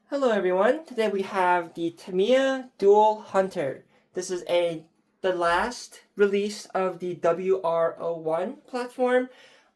Hello everyone. Today we have the Tamiya Dual Hunter. This is the last release of the WR-01 platform.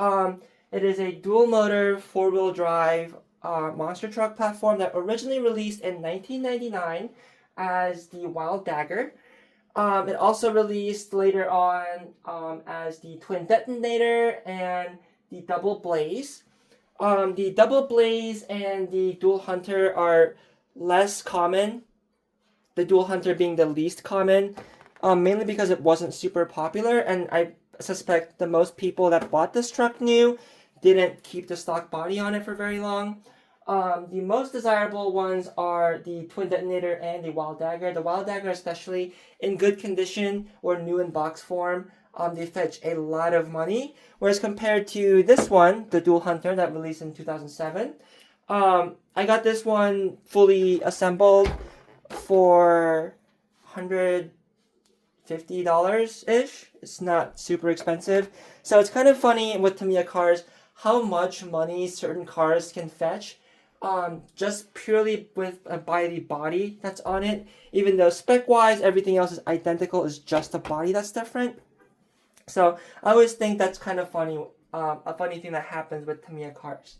It is a dual motor four-wheel drive monster truck platform that originally released in 1999 as the Wild Dagger. It also released later on as the Twin Detonator and the Double Blaze. The Double Blaze and the Dual Hunter are less common, the Dual Hunter being the least common, mainly because it wasn't super popular, and I suspect the most people that bought this truck new didn't keep the stock body on it for very long. The most desirable ones are the Twin Detonator and the Wild Dagger. The Wild Dagger, especially in good condition or new in box form, they fetch a lot of money. Whereas compared to this one, the Dual Hunter that released in 2007, I got this one fully assembled for $150-ish. It's not super expensive. So it's kind of funny with Tamiya cars how much money certain cars can fetch. Just purely by the body that's on it. Even though spec-wise everything else is identical, it's just the body that's different. So I always think that's kind of funny, a funny thing that happens with Tamiya cars.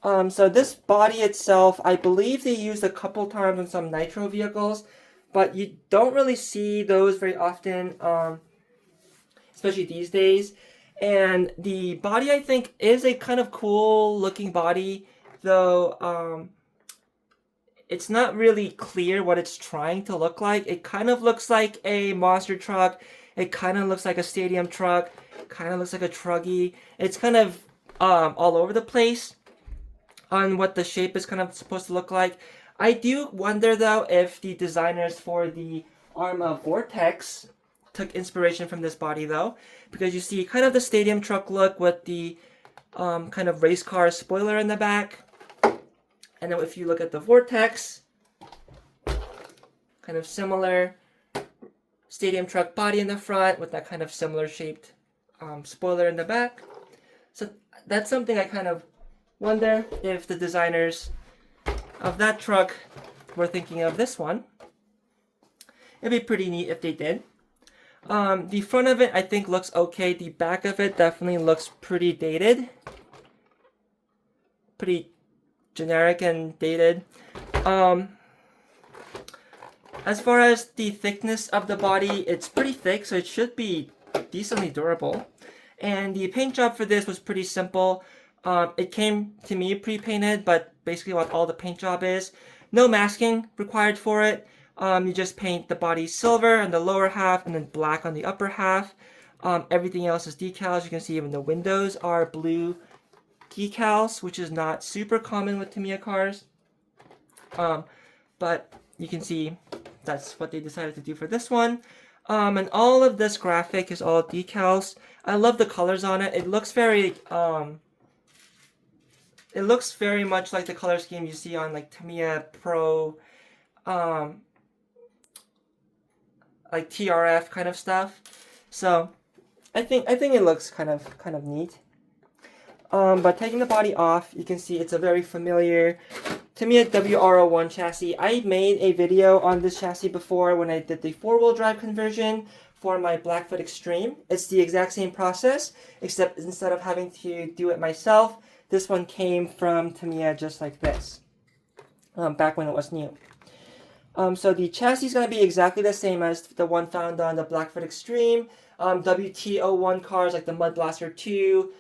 So this body itself, I believe they used a couple times on some nitro vehicles, but you don't really see those very often, especially these days. And the body, I think, is a kind of cool looking body, though it's not really clear what it's trying to look like. It kind of looks like a monster truck. It kind of looks like a stadium truck. Kind of looks like a truggy. It's kind of all over the place on what the shape is kind of supposed to look like. I do wonder though if the designers for the Arma Vortex took inspiration from this body though, because you see kind of the stadium truck look with the kind of race car spoiler in the back. And then if you look at the Vortex, kind of similar stadium truck body in the front with that kind of similar shaped spoiler in the back. So that's something I kind of wonder if the designers of that truck were thinking of this one. It'd be pretty neat if they did. The front of it I think looks okay. The back of it definitely looks pretty dated. Pretty generic and dated. As far as the thickness of the body, it's pretty thick, so it should be decently durable. And the paint job for this was pretty simple. It came to me pre-painted, but basically what all the paint job is. No masking required for it. You just paint the body silver on the lower half and then black on the upper half. Everything else is decals. You can see even the windows are blue decals, which is not super common with Tamiya cars. But you can see that's what they decided to do for this one. And all of this graphic is all decals. I love the colors on it. It looks very much like the color scheme you see on like Tamiya Pro, like TRF kind of stuff. So I think it looks kind of neat. But taking the body off, you can see it's a very familiar Tamiya WR-01 chassis. I made a video on this chassis before when I did the four-wheel drive conversion for my Blackfoot Extreme. It's the exact same process, except instead of having to do it myself, this one came from Tamiya just like this, back when it was new. So the chassis is going to be exactly the same as the one found on the Blackfoot Extreme, WT-01 cars like the Mud Blaster 2,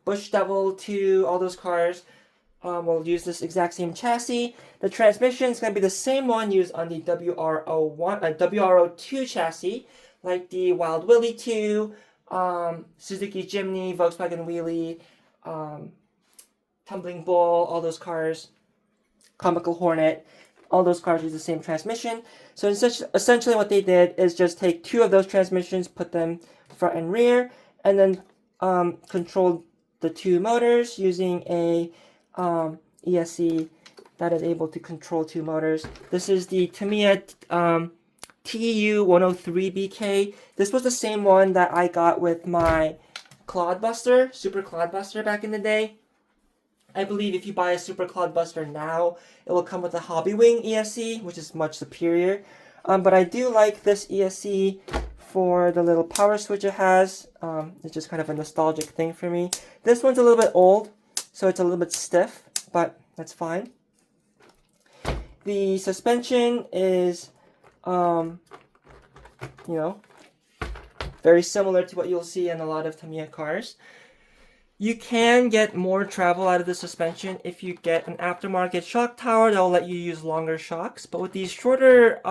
Bush Devil 2, all those cars will use this exact same chassis. The transmission is going to be the same one used on the WR-02 chassis, like the Wild Willie 2, Suzuki Jimny, Volkswagen Wheelie, Tumbling Bull, all those cars, Comical Hornet, all those cars use the same transmission. So essentially what they did is just take two of those transmissions, put them front and rear, and then control the two motors using a ESC that is able to control two motors. This is the Tamiya TU103BK. This was the same one that I got with my Clodbuster, Super Clodbuster back in the day. I believe if you buy a Super Clodbuster now, it will come with a Hobby Wing ESC, which is much superior. But I do like this ESC for the little power switch it has. It's just kind of a nostalgic thing for me. This one's a little bit old, so it's a little bit stiff, but that's fine. The suspension is, you know, very similar to what you'll see in a lot of Tamiya cars. You can get more travel out of the suspension if you get an aftermarket shock tower that will let you use longer shocks. But with these shorter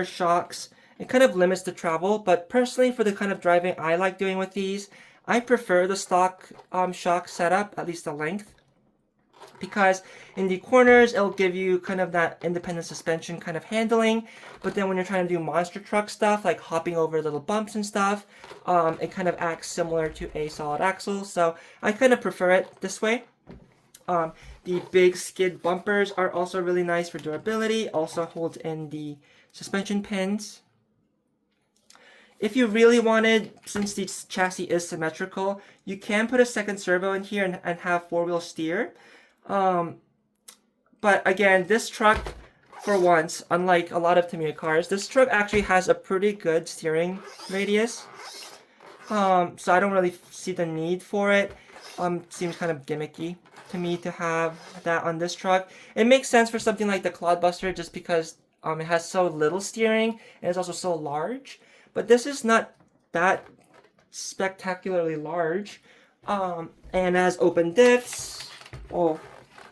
shocks, it kind of limits the travel. But personally, for the kind of driving I like doing with these, I prefer the stock shock setup, at least the length. Because in the corners, it'll give you kind of that independent suspension kind of handling. But then when you're trying to do monster truck stuff, like hopping over little bumps and stuff, it kind of acts similar to a solid axle. So I kind of prefer it this way. The big skid bumpers are also really nice for durability. Also holds in the suspension pins. If you really wanted, since the chassis is symmetrical, you can put a second servo in here and have four-wheel steer. But again, this truck, for once, unlike a lot of Tamiya cars, this truck actually has a pretty good steering radius. So I don't really see the need for it. Seems kind of gimmicky to me to have that on this truck. It makes sense for something like the Clodbuster just because it has so little steering and it's also so large. But this is not that spectacularly large. And has open diffs. Oh,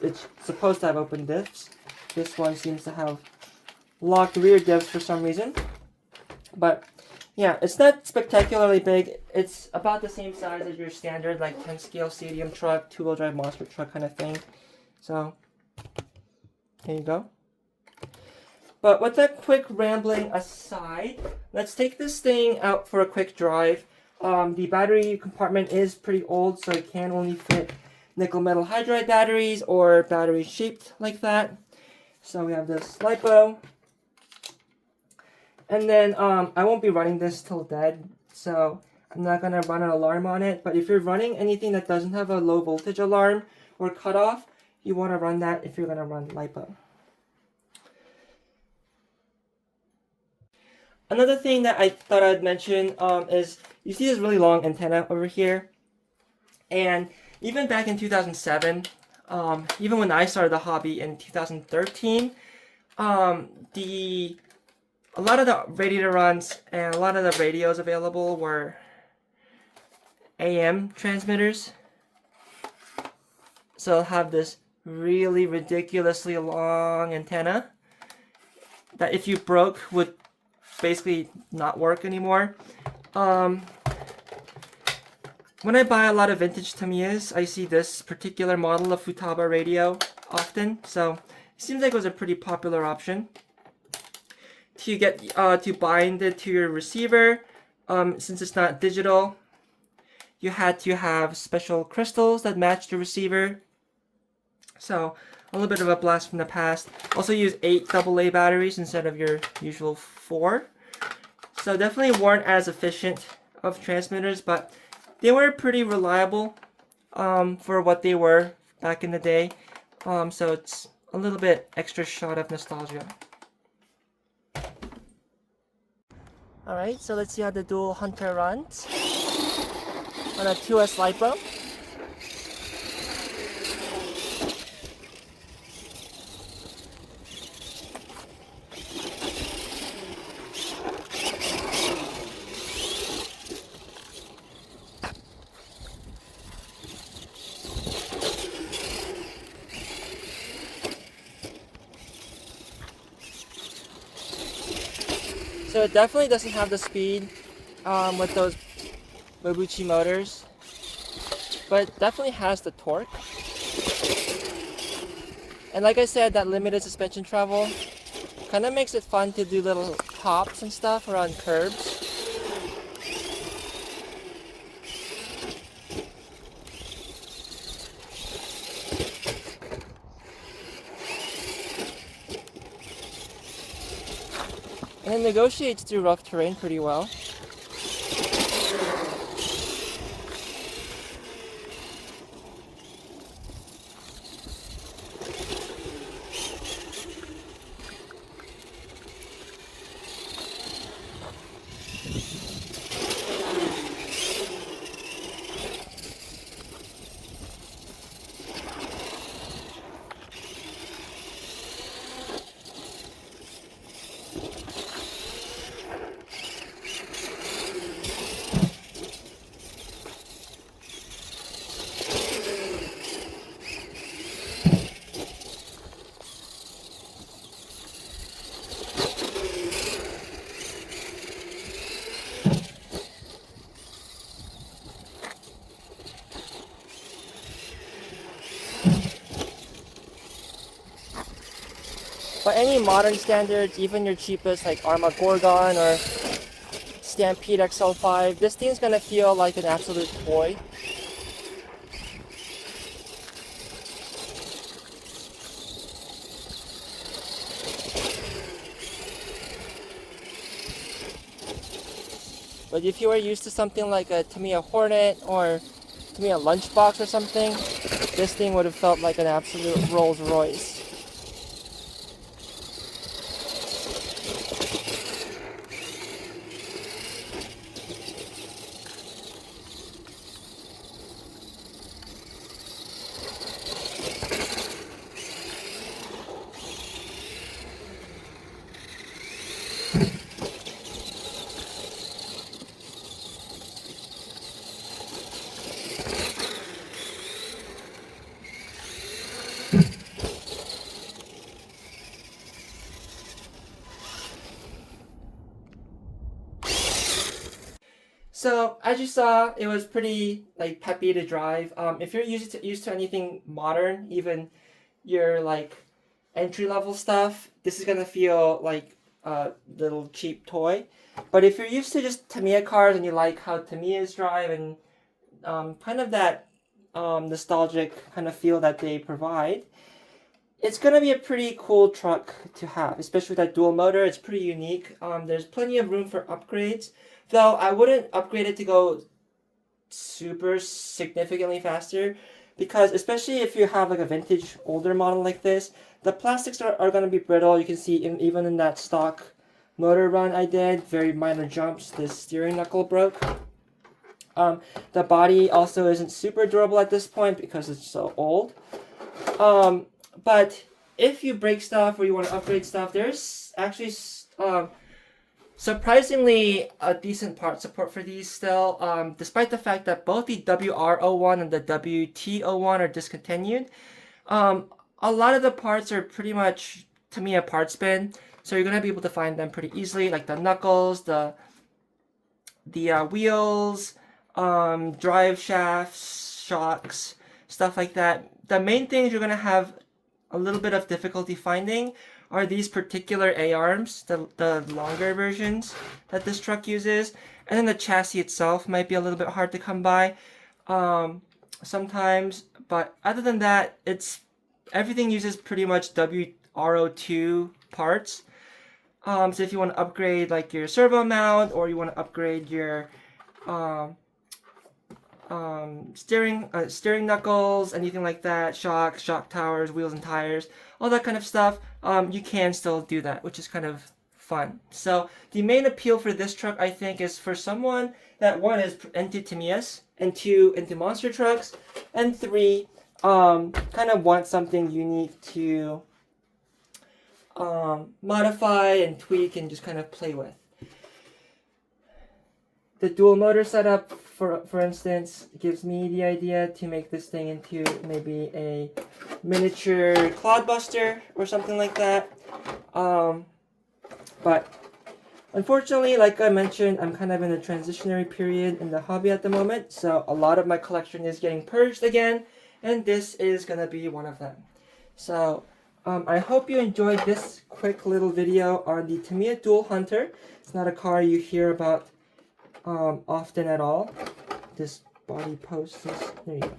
it's supposed to have open diffs. This one seems to have locked rear diffs for some reason. But yeah, it's not spectacularly big. It's about the same size as your standard like 10 scale stadium truck, two-wheel drive monster truck kind of thing. So here you go. But with that quick rambling aside, let's take this thing out for a quick drive. The battery compartment is pretty old, so it can only fit nickel metal hydride batteries or batteries shaped like that. So we have this LiPo. And then I won't be running this till dead, so I'm not going to run an alarm on it. But if you're running anything that doesn't have a low voltage alarm or cutoff, you want to run that if you're going to run LiPo. Another thing that I thought I'd mention is you see this really long antenna over here. And even back in 2007, even when I started the hobby in 2013, a lot of the radiator runs and a lot of the radios available were AM transmitters. So it'll have this really ridiculously long antenna that if you broke would basically not work anymore. When I buy a lot of vintage Tamiyas, I see this particular model of Futaba radio often, so it seems like it was a pretty popular option. To get to bind it to your receiver, since it's not digital, you had to have special crystals that match the receiver. So a little bit of a blast from the past. Also use 8 AA batteries instead of your usual 4. So definitely weren't as efficient of transmitters, but they were pretty reliable for what they were back in the day. So it's a little bit extra shot of nostalgia. Alright, so let's see how the dual Hunter runs on a 2S LiPo. So it definitely doesn't have the speed with those Mabuchi motors, but it definitely has the torque. And like I said, that limited suspension travel kind of makes it fun to do little hops and stuff around curbs. And it negotiates through rough terrain pretty well. By any modern standards, even your cheapest like Armagorgon or Stampede XL5, this thing's gonna feel like an absolute toy. But if you were used to something like a Tamiya Hornet or Tamiya Lunchbox or something, this thing would have felt like an absolute Rolls Royce. So as you saw, it was pretty like peppy to drive. If you're used to anything modern, even your like entry level stuff, this is gonna feel like a little cheap toy. But if you're used to just Tamiya cars and you like how Tamiyas drive and kind of that nostalgic kind of feel that they provide, it's gonna be a pretty cool truck to have, especially with that dual motor. It's pretty unique. There's plenty of room for upgrades. Though I wouldn't upgrade it to go super significantly faster because especially if you have like a vintage older model like this, the plastics are going to be brittle. You can see even in that stock motor run I did, very minor jumps, this steering knuckle broke. The body also isn't super durable at this point because it's so old. But if you break stuff or you want to upgrade stuff, there's actually surprisingly a decent part support for these still, despite the fact that both the WR-01 and the WT-01 are discontinued. A lot of the parts are pretty much Tamiya parts bin, so you're going to be able to find them pretty easily, like the knuckles, the wheels, drive shafts, shocks, stuff like that. The main things you're going to have a little bit of difficulty finding are these particular A-arms, the longer versions that this truck uses, and then the chassis itself might be a little bit hard to come by sometimes, but other than that, everything uses pretty much WR-02 parts. So if you want to upgrade like your servo mount or you want to upgrade your steering knuckles, anything like that, shock towers, wheels and tires, all that kind of stuff, you can still do that, which is kind of fun. So the main appeal for this truck, I think, is for someone that, one, is into Tamiyas, and two, into monster trucks, and three, kind of want something unique to modify and tweak and just kind of play with. The dual motor setup, for instance, gives me the idea to make this thing into maybe a miniature clodbuster or something like that. But unfortunately, like I mentioned, I'm kind of in a transitionary period in the hobby at the moment, so a lot of my collection is getting purged again, and this is going to be one of them. So I hope you enjoyed this quick little video on the Tamiya Dual Hunter. It's not a car you hear about often at all. This body post is, there you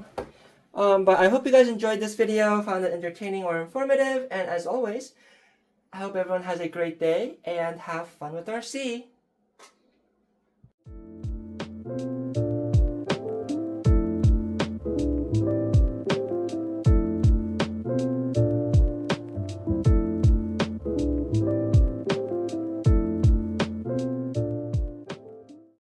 go. But I hope you guys enjoyed this video, found it entertaining or informative, and as always, I hope everyone has a great day and have fun with RC.